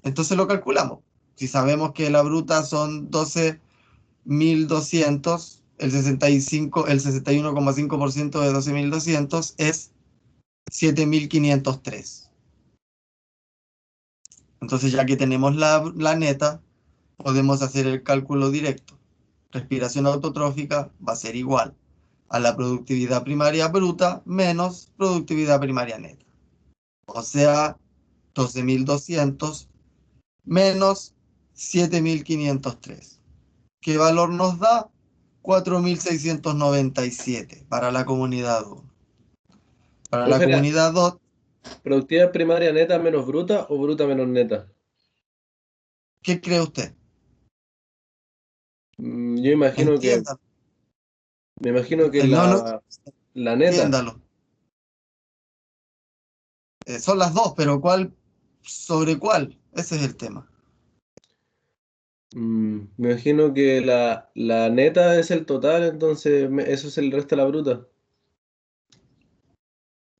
Entonces lo calculamos. Si sabemos que la bruta son 12.200, el 61,5% de 12.200 es 7.503. Entonces ya que tenemos la neta, podemos hacer el cálculo directo. Respiración autotrófica va a ser igual a la productividad primaria bruta menos productividad primaria neta. O sea, 12.200 menos 7.503. ¿Qué valor nos da? 4.697 para la comunidad 1. Para la Profe, comunidad 2, ¿productividad primaria neta menos bruta o bruta menos neta? ¿qué cree usted? Yo imagino que, Entiéndalo. me imagino que No, no, la neta. entiéndalo. Son las dos, pero ¿cuál sobre cuál? Ese es el tema. Me imagino que la neta es el total, entonces eso es el resto de la bruta.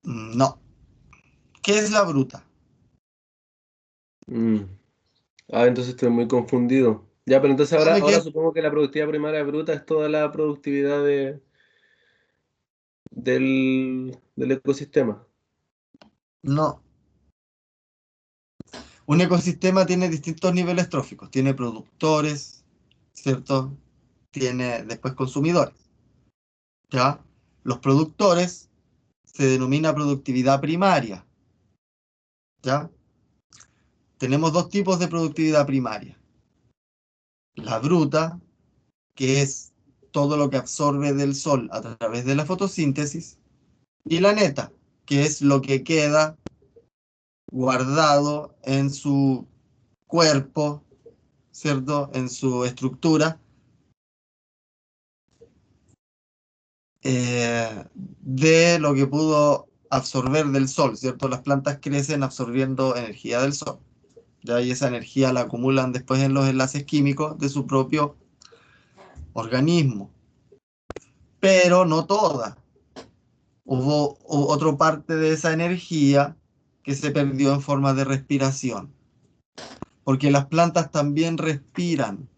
No. ¿Qué es la bruta? Mm. Entonces estoy muy confundido. Ya, pero entonces ahora, Dígame qué ahora es. supongo que la productividad primaria bruta es toda la productividad del ecosistema. No. Un ecosistema tiene distintos niveles tróficos. Tiene productores, ¿cierto? Tiene después consumidores. ¿Ya? Los productores se denomina productividad primaria. ¿Ya? Tenemos dos tipos de productividad primaria. La bruta, que es todo lo que absorbe del sol a través de la fotosíntesis, y la neta, que es lo que queda guardado en su cuerpo, ¿cierto? En su estructura, de lo que pudo absorber del sol, ¿cierto? Las plantas crecen absorbiendo energía del sol, ¿ya? Y esa energía la acumulan después en los enlaces químicos de su propio organismo, pero no toda. Hubo otra parte de esa energía que se perdió en forma de respiración, porque las plantas también respiran.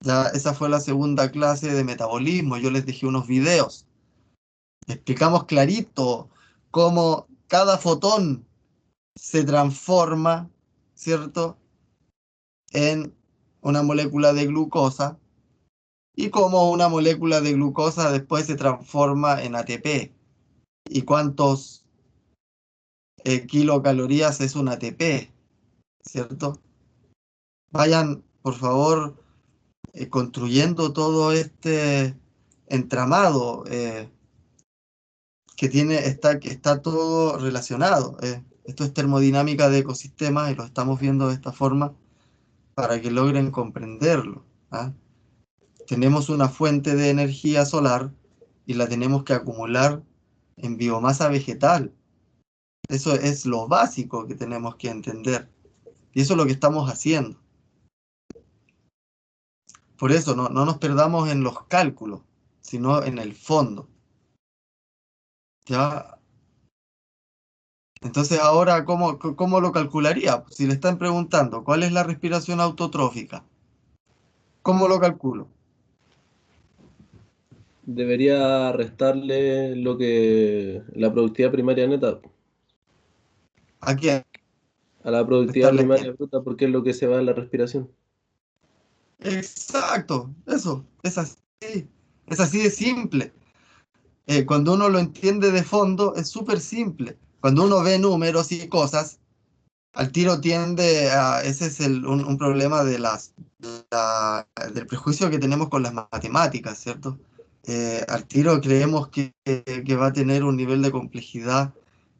Ya esa fue la segunda clase de metabolismo. Yo les dejé unos videos. Explicamos clarito cómo cada fotón se transforma, ¿cierto?, en una molécula de glucosa y cómo una molécula de glucosa después se transforma en ATP. Y cuántos kilocalorías es un ATP, ¿cierto? Vayan, por favor, construyendo todo este entramado que está todo relacionado. Esto es termodinámica de ecosistemas y lo estamos viendo de esta forma para que logren comprenderlo. ¿Ah? Tenemos una fuente de energía solar y la tenemos que acumular en biomasa vegetal. Eso es lo básico que tenemos que entender. Y eso es lo que estamos haciendo. Por eso no nos perdamos en los cálculos, sino en el fondo. ¿Ya? Entonces ahora, ¿cómo lo calcularía? Si le están preguntando cuál es la respiración autotrófica, ¿cómo lo calculo? Debería restarle la productividad primaria neta ¿A quién? a la productividad ¿Restarle a primaria quién? bruta porque es lo que se va en la respiración. Exacto, eso, es así de simple. Cuando uno lo entiende de fondo, es súper simple. Cuando uno ve números y cosas, al tiro tiende a, ese es un problema del prejuicio que tenemos con las matemáticas, ¿cierto? Al tiro creemos que va a tener un nivel de complejidad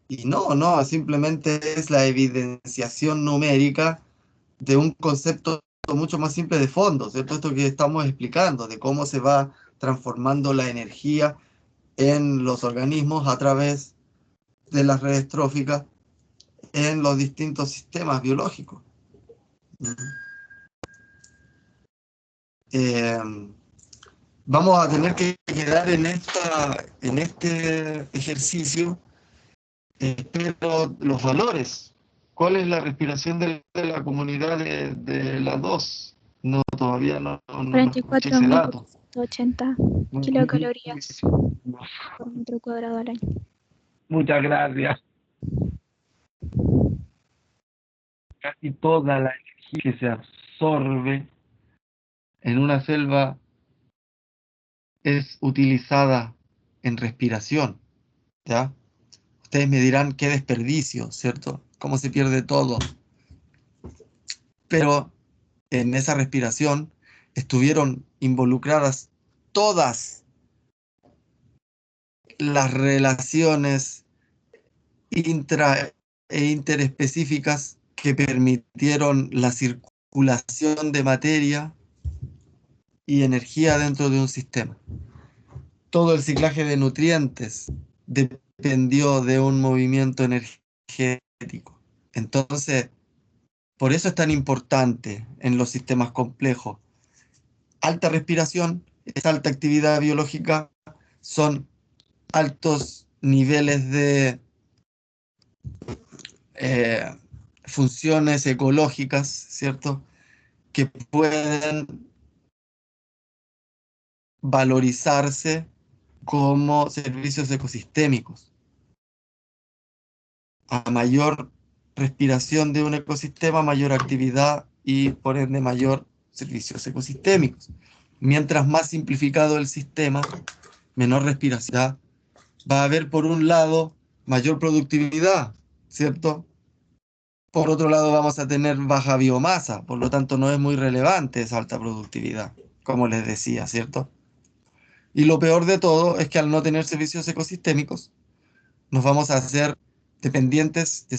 y no, simplemente es la evidenciación numérica de un concepto mucho más simple de fondo, ¿cierto? Esto que estamos explicando, de cómo se va transformando la energía en los organismos a través de las redes tróficas en los distintos sistemas biológicos. Eh, Vamos a tener que quedar en este ejercicio, pero los valores. ¿Cuál es la respiración de la comunidad de las dos? No, todavía no escuché ese dato. 44.480 kilocalorías por metro cuadrado al año. Muchas gracias. Casi toda la energía que se absorbe en una selva es utilizada en respiración, ¿ya? Ustedes me dirán qué desperdicio, ¿cierto? ¿Cómo se pierde todo? Pero en esa respiración estuvieron involucradas todas las relaciones intra e interespecíficas que permitieron la circulación de materia y energía dentro de un sistema. Todo el ciclaje de nutrientes dependió de un movimiento energético. Entonces, por eso es tan importante en los sistemas complejos. Alta respiración, es alta actividad biológica, son altos niveles de funciones ecológicas, ¿cierto? Que pueden valorizarse como servicios ecosistémicos. A mayor respiración de un ecosistema, mayor actividad y por ende mayor servicios ecosistémicos. Mientras más simplificado el sistema, menor respiración, va a haber por un lado mayor productividad, ¿cierto? Por otro lado vamos a tener baja biomasa, por lo tanto no es muy relevante esa alta productividad, como les decía, ¿cierto? Y lo peor de todo es que al no tener servicios ecosistémicos, nos vamos a hacer dependientes de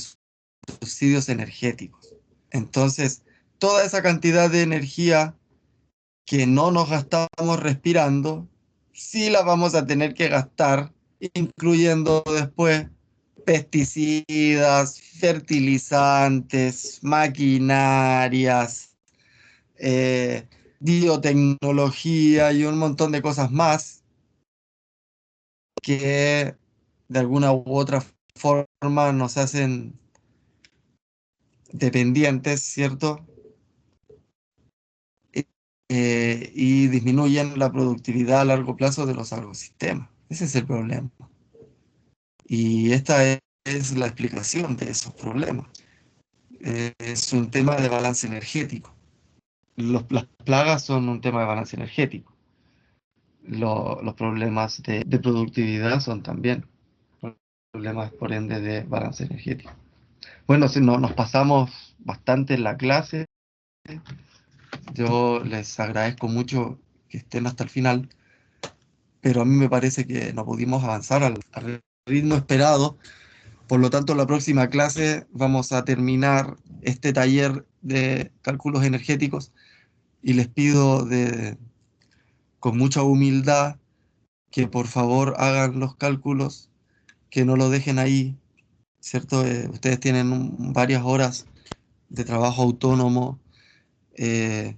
subsidios energéticos. Entonces, toda esa cantidad de energía que no nos gastamos respirando, sí la vamos a tener que gastar, incluyendo después pesticidas, fertilizantes, maquinarias, biotecnología y un montón de cosas más que de alguna u otra forma nos hacen dependientes, ¿cierto? Y disminuyen la productividad a largo plazo de los agrosistemas. Ese es el problema. Y esta es la explicación de esos problemas. Es un tema de balance energético. Las plagas son un tema de balance energético. Los problemas de productividad son también problemas, por ende, de balance energético. Bueno, si no, nos pasamos bastante en la clase. Yo les agradezco mucho que estén hasta el final, pero a mí me parece que no pudimos avanzar al ritmo esperado. Por lo tanto, la próxima clase vamos a terminar este taller de cálculos energéticos y les pido con mucha humildad que por favor hagan los cálculos, que no lo dejen ahí, ¿cierto? Ustedes tienen varias horas de trabajo autónomo. eh,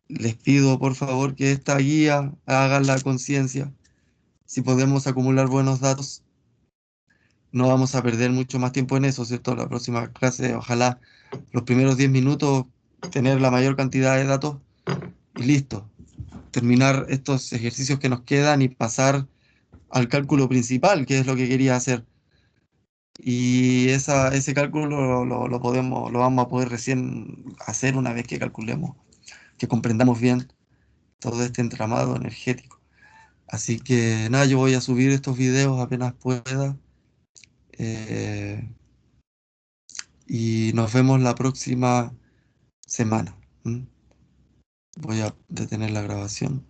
Les pido por favor que esta guía hagan la conciencia. Si podemos acumular buenos datos, no vamos a perder mucho más tiempo en eso, ¿cierto? La próxima clase, ojalá los primeros 10 minutos tener la mayor cantidad de datos y listo. Terminar estos ejercicios que nos quedan y pasar al cálculo principal, que es lo que quería hacer. Y ese cálculo lo vamos a poder recién hacer una vez que calculemos, que comprendamos bien todo este entramado energético. Así que nada, yo voy a subir estos videos apenas pueda. eh, y nos vemos la próxima semana. ¿M? Voy a detener la grabación.